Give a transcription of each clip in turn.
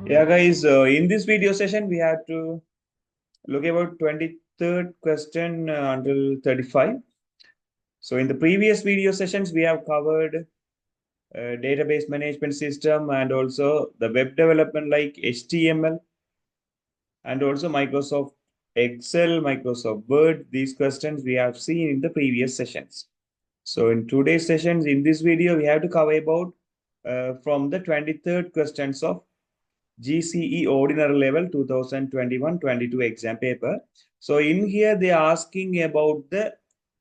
Yeah, guys, in this video session, we have to look about 23rd question until 35. So in the previous video sessions, we have covered database management system and also the web development like HTML and also Microsoft Excel, Microsoft Word. These questions we have seen in the previous sessions. So in today's sessions, in this video, we have to cover about from the 23rd questions of GCE Ordinary Level 2021-22 exam paper. So in here, they are asking about the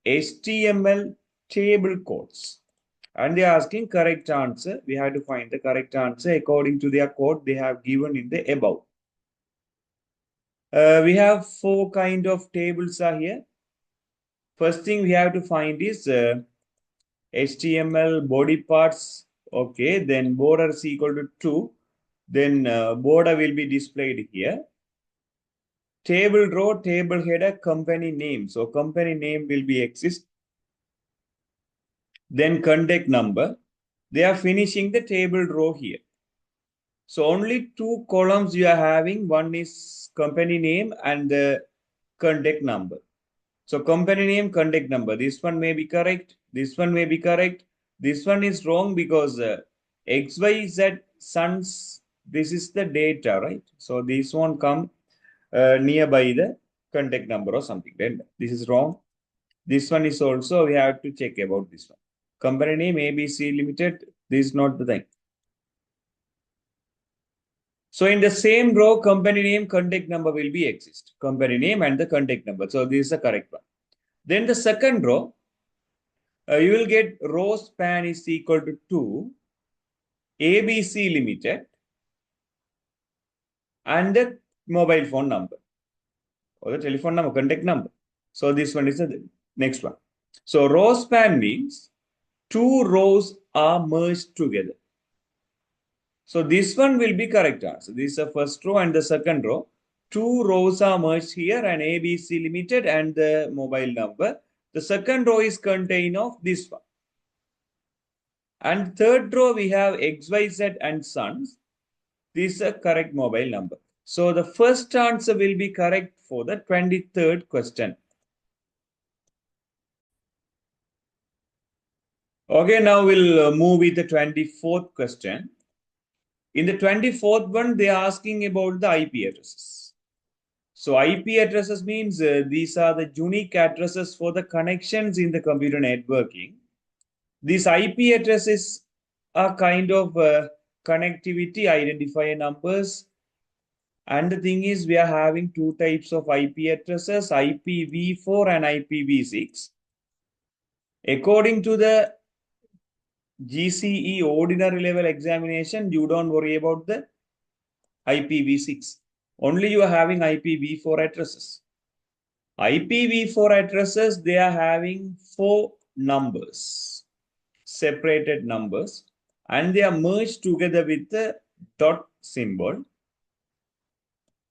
HTML table codes. And they are asking correct answer. We have to find the correct answer according to their code they have given in the above. We have four kind of tables are here. First thing we have to find is HTML body parts. Okay, then border is equal to 2. Then border will be displayed here. Table row, table header, company name. So company name will be exist. Then contact number. They are finishing the table row here. So only two columns you are having. One is company name and the contact number. So company name, contact number. This one may be correct. This one may be correct. This one is wrong because XYZ sons, this is the data, right? So this one come nearby the contact number or something. Then this is wrong. This one is also, we have to check about this one. Company name ABC Limited, this is not the thing. So in the same row, company name, contact number will be exist. Company name and the contact number. So this is the correct one. Then the second row, you will get row span is equal to 2, ABC Limited, and the mobile phone number or the telephone number, contact number. So this one is the next one. So row span means two rows are merged together. So this one will be correct answer. This is the first row and the second row. Two rows are merged here and ABC Limited and the mobile number. The second row is contained of this one. And third row we have XYZ and sons. This is a correct mobile number. So the first answer will be correct for the 23rd question. Okay, now we'll move with the 24th question. In the 24th one, they are asking about the IP addresses. So IP addresses means these are the unique addresses for the connections in the computer networking. These IP addresses are kind of connectivity identifier numbers. And the thing is, we are having two types of IP addresses, IPv4 and IPv6. According to the GCE Ordinary Level examination, you don't worry about the IPv6. Only you are having IPv4 addresses. IPv4 addresses, they are having four numbers, separated numbers, and they are merged together with the dot symbol.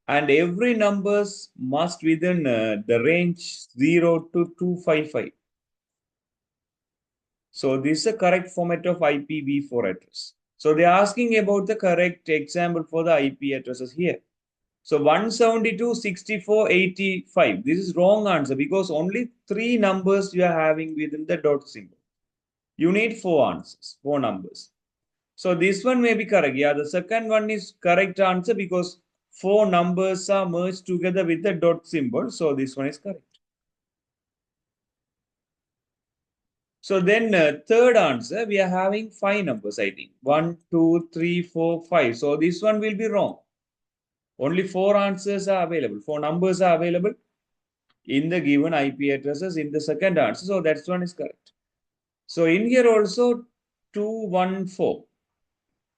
And every numbers must within the range 0 to 255. So this is a correct format of IPv4 address. So they are asking about the correct example for the IP addresses here. So 172.64.85. This is wrong answer because only three numbers you are having within the dot symbol. You need four answers, four numbers. So this one may be correct. Yeah, the second one is correct answer because four numbers are merged together with the dot symbol. So this one is correct. So then third answer, we are having five numbers, I think. 1, 2, 3, 4, 5. So this one will be wrong. Only four answers are available. Four numbers are available in the given IP addresses in the second answer. So that one is correct. So in here also 214.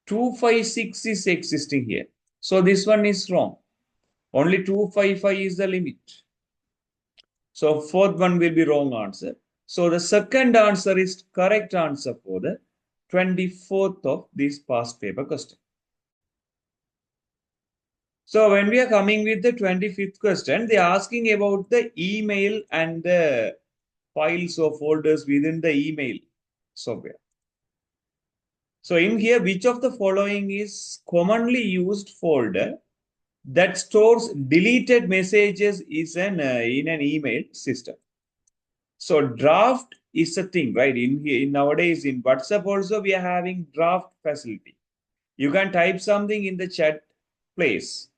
256 is existing here. So this one is wrong. Only 255 is the limit. So fourth one will be wrong answer. So the second answer is correct answer for the 24th of this past paper question. So when we are coming with the 25th question, they are asking about the email and the files or folders within the email software. So in here, which of the following is commonly used folder that stores deleted messages is in an email system? So draft is a thing, right? In here, nowadays in WhatsApp also we are having draft facility. You can type something in the chat place,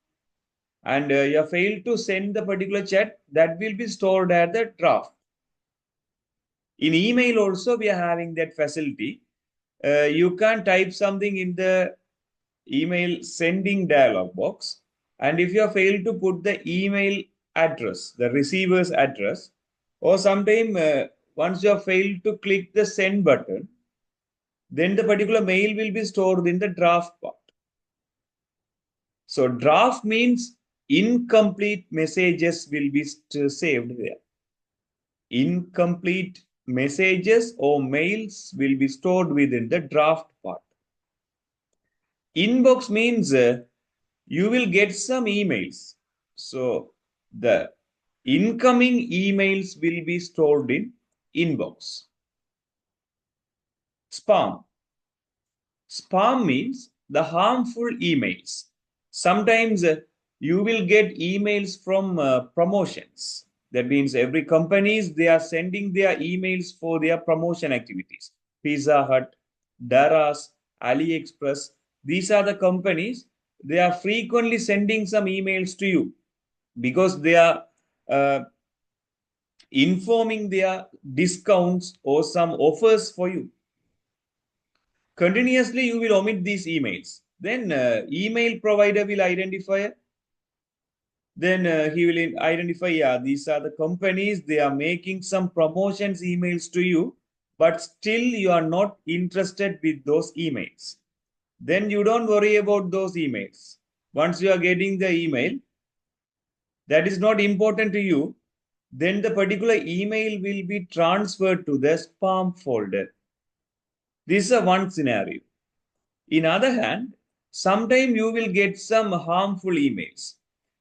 and you have failed to send the particular chat, that will be stored as the draft. In email also we are having that facility. You can type something in the email sending dialog box, and if you have failed to put the email address, the receiver's address, or sometime once you have failed to click the send button, then the particular mail will be stored in the draft part. So draft means incomplete messages will be saved there. Incomplete messages or mails will be stored within the draft part. Inbox means you will get some emails. So the incoming emails will be stored in inbox. Spam. Spam means the harmful emails. Sometimes you will get emails from promotions. That means every companies, they are sending their emails for their promotion activities. Pizza Hut, Daras, AliExpress. These are the companies. They are frequently sending some emails to you because they are informing their discounts or some offers for you. Continuously you will omit these emails. Then email provider will identify. Then he will identify, yeah, these are the companies, they are making some promotions emails to you, but still you are not interested with those emails. Then you don't worry about those emails. Once you are getting the email that is not important to you, then the particular email will be transferred to the spam folder. This is a one scenario. In other hand, sometime you will get some harmful emails.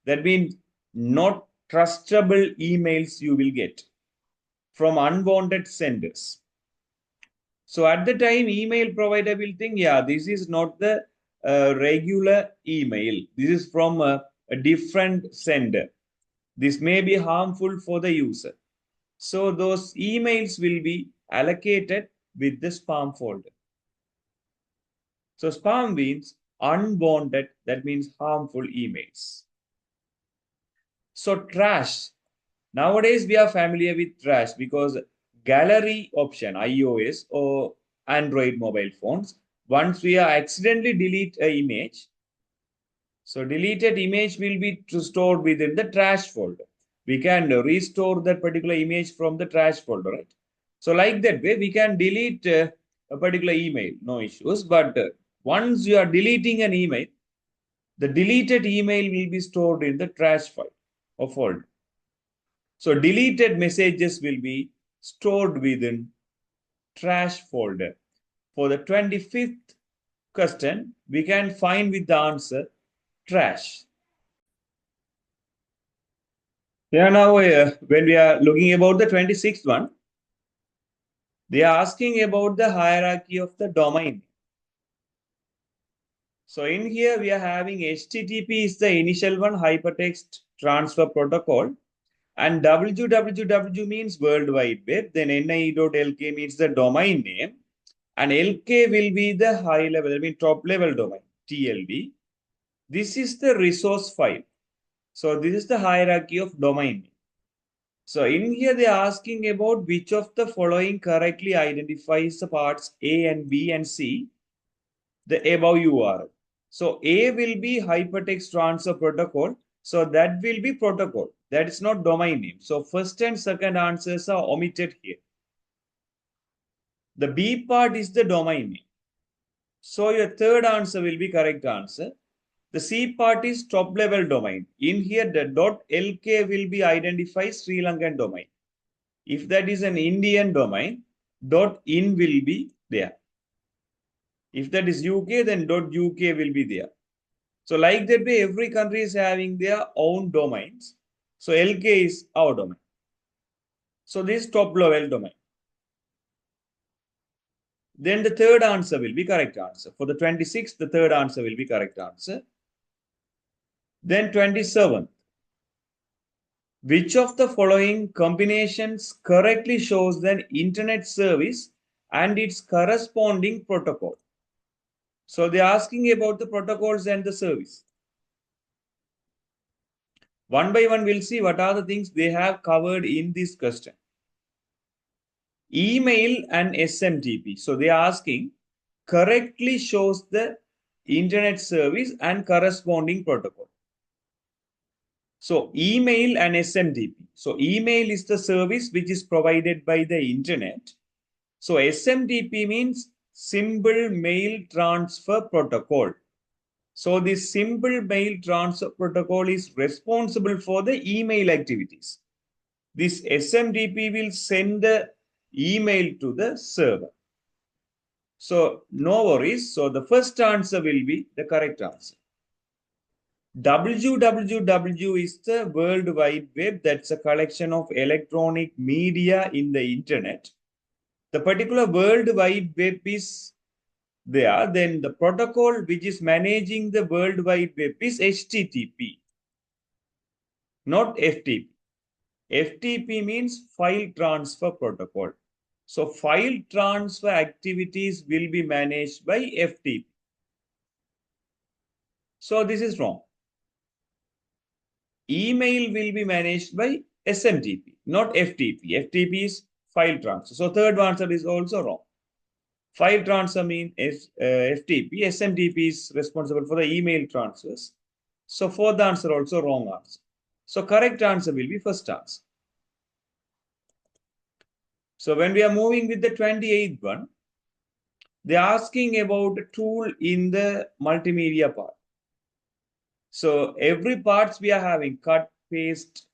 That means not trustable emails you will get from unwanted senders. So at the time, email provider will think, yeah, this is not the regular email. This is from a different sender. This may be harmful for the user. So those emails will be allocated with the spam folder. So spam means unwanted, that means harmful emails. So trash. Nowadays we are familiar with trash because gallery option, iOS or Android mobile phones, once we are accidentally delete an image, so deleted image will be stored within the trash folder. We can restore that particular image from the trash folder, right? So like that way, we can delete a particular email, no issues. But once you are deleting an email, the deleted email will be stored in the trash file or folder. So deleted messages will be stored within trash folder. For the 25th question, we can find with the answer trash. Yeah, now when we are looking about the 26th one, they are asking about the hierarchy of the domain. So in here we are having HTTP is the initial one, hypertext transfer protocol, and www means World Wide Web. Then NIE.lk means the domain name, and LK will be the high level, I mean top level domain, TLD. This is the resource file. So this is the hierarchy of domain. So in here they are asking about which of the following correctly identifies the parts A and B and C, the above URL. So A will be hypertext transfer protocol. So that will be protocol. That is not domain name. So first and second answers are omitted here. The B part is the domain name. So your third answer will be correct answer. The C part is top level domain. In here, the .lk will be identified Sri Lankan domain. If that is an Indian domain, .in will be there. If that is UK, then .uk will be there. So like that way, every country is having their own domains. So LK is our domain. So this top level domain. Then the third answer will be correct answer. For the 26th, the third answer will be correct answer. Then 27th. Which of the following combinations correctly shows the internet service and its corresponding protocol? So they're asking about the protocols and the service. One by one, we'll see what are the things they have covered in this question. Email and SMTP. So they are asking correctly shows the internet service and corresponding protocol. So email and SMTP. So email is the service which is provided by the internet. So SMTP means Simple Mail Transfer Protocol. So this Simple Mail Transfer Protocol is responsible for the email activities. This SMTP will send the email to the server. So no worries. So the first answer will be the correct answer. www is the World Wide Web. That's a collection of electronic media in the internet. The particular World Wide Web is there. Then the protocol which is managing the World Wide Web is HTTP, not FTP. FTP means File Transfer Protocol. So file transfer activities will be managed by FTP. So this is wrong. Email will be managed by SMTP, not FTP. FTP is file transfer. So third answer is also wrong. File transfer means FTP. SMTP is responsible for the email transfers. So fourth answer also wrong answer. So correct answer will be first answer. So when we are moving with the 28th one, they are asking about a tool in the multimedia part. So every parts we are having cut, paste,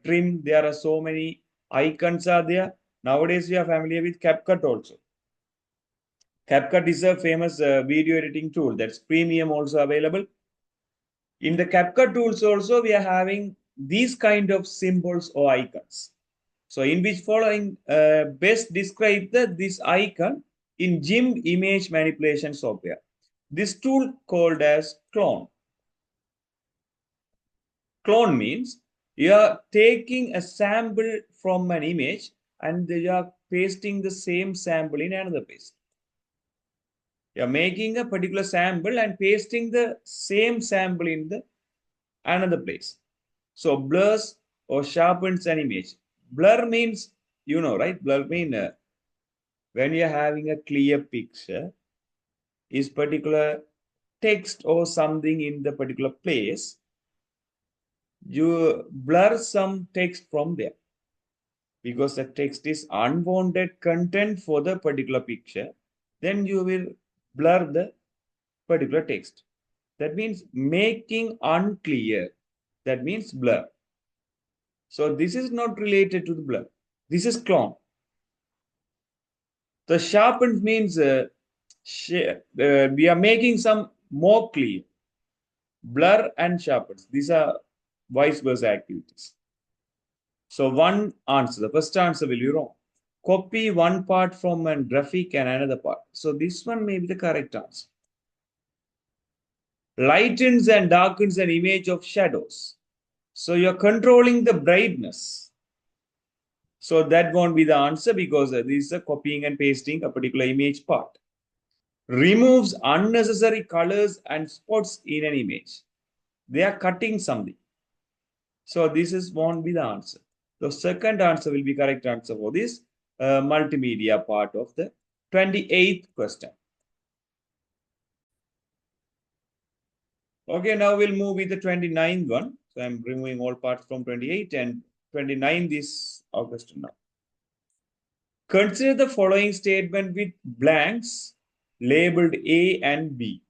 trim. There are so many icons are there. Nowadays we are familiar with CapCut also. CapCut is a famous video editing tool. That's premium also available. In the CapCut tools also we are having these kind of symbols or icons. So in which following best describe this icon in GIMP image manipulation software. This tool called as clone. Clone means you are taking a sample from an image and you are pasting the same sample in another place. You are making a particular sample and pasting the same sample in the another place. So blurs or sharpens an image. Blur means, you know, right? Blur means when you are having a clear picture, is particular text or something in the particular place, you blur some text from there because the text is unwanted content for the particular picture. Then you will blur the particular text. That means making unclear. That means blur. So this is not related to the blur. This is clone. The sharpened means we are making some more clear. Blur and sharpens. These are vice versa activities. So one answer, the first answer will be wrong. Copy one part from a graphic and another part. So this one may be the correct answer. Lightens and darkens an image of shadows. So you're controlling the brightness. So that won't be the answer because this is a copying and pasting a particular image part. Removes unnecessary colors and spots in an image. They are cutting something. So this won't be the answer. The second answer will be correct answer for this multimedia part of the 28th question. Okay, now we'll move with the 29th one. So I'm removing all parts from 28 and 29 is our question now. Consider the following statement with blanks labeled A and B.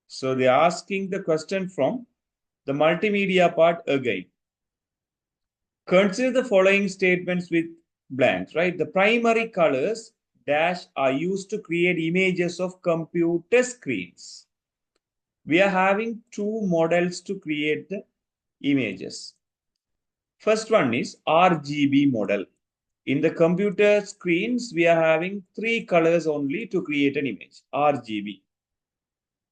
So they're asking the question from the multimedia part again. Consider the following statements with blanks, right? The primary colors dash are used to create images of computer screens. We are having two models to create the images. First one is RGB model. In the computer screens, we are having 3 colors only to create an image, RGB.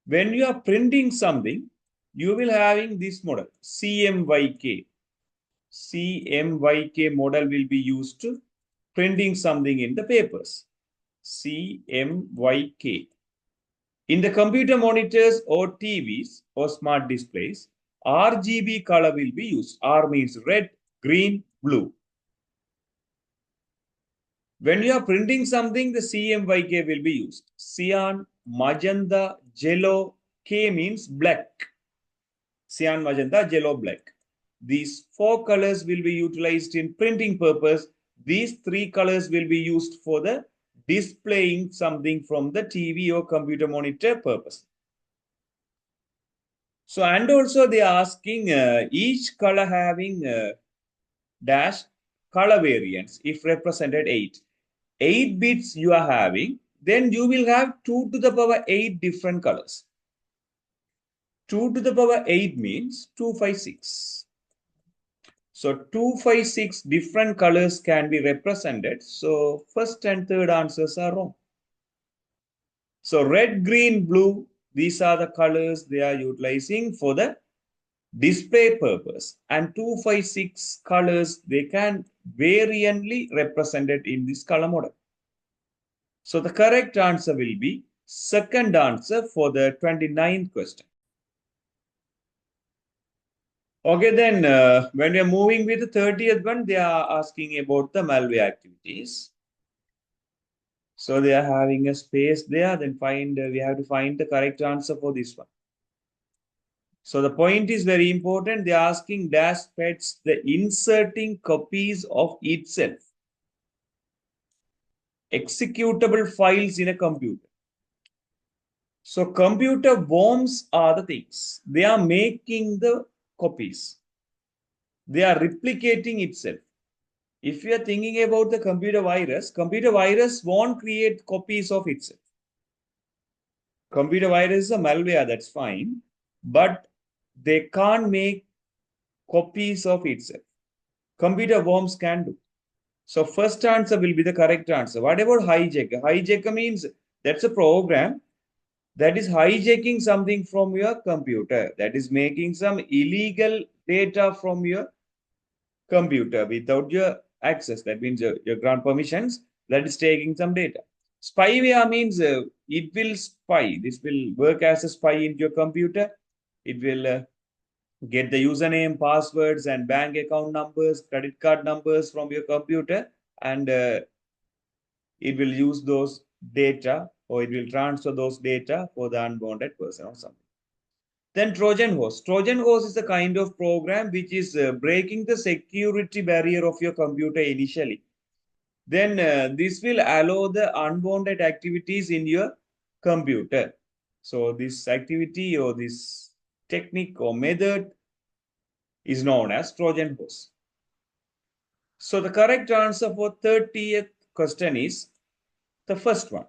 When you are printing something, you will having this model, CMYK. CMYK model will be used to printing something in the papers. CMYK. In the computer monitors or TVs or smart displays, RGB color will be used. R means red, green, blue. When you are printing something, the CMYK will be used. Cyan, magenta, yellow, K means black. Cyan, magenta, yellow, black. These 4 colors will be utilized in printing purpose. These 3 colors will be used for the displaying something from the TV or computer monitor purpose. So, and also they are asking each color having dash color variants if represented 8. 8 bits you are having, then you will have 2 to the power 8 different colors. 2 to the power 8 means 256. So 256 different colors can be represented. So first and third answers are wrong. So red, green, blue, these are the colors they are utilizing for the display purpose. And 256 colors, they can variantly represented in this color model. So the correct answer will be second answer for the 29th question. Okay, then when we are moving with the 30th one, they are asking about the malware activities. So they are having a space there, then we have to find the correct answer for this one. So the point is very important. They are asking dash pets the inserting copies of itself. Executable files in a computer. So computer worms are the things. They are making the copies. They are replicating itself. If you are thinking about the computer virus won't create copies of itself. Computer virus is a malware, that's fine. But they can't make copies of itself. Computer worms can do. So first answer will be the correct answer. What about hijacker? Hijacker means that's a program that is hijacking something from your computer, that is making some illegal data from your computer without your access. That means your grant permissions, that is taking some data. Spyware means it will spy. This will work as a spy into your computer. It will get the username, passwords, and bank account numbers, credit card numbers from your computer, and it will use those data, or it will transfer those data for the unwanted person or something. Then Trojan horse. Trojan horse is a kind of program which is breaking the security barrier of your computer initially. Then this will allow the unwanted activities in your computer. So this activity or this technique or method is known as Trojan horse. So the correct answer for 30th question is the first one.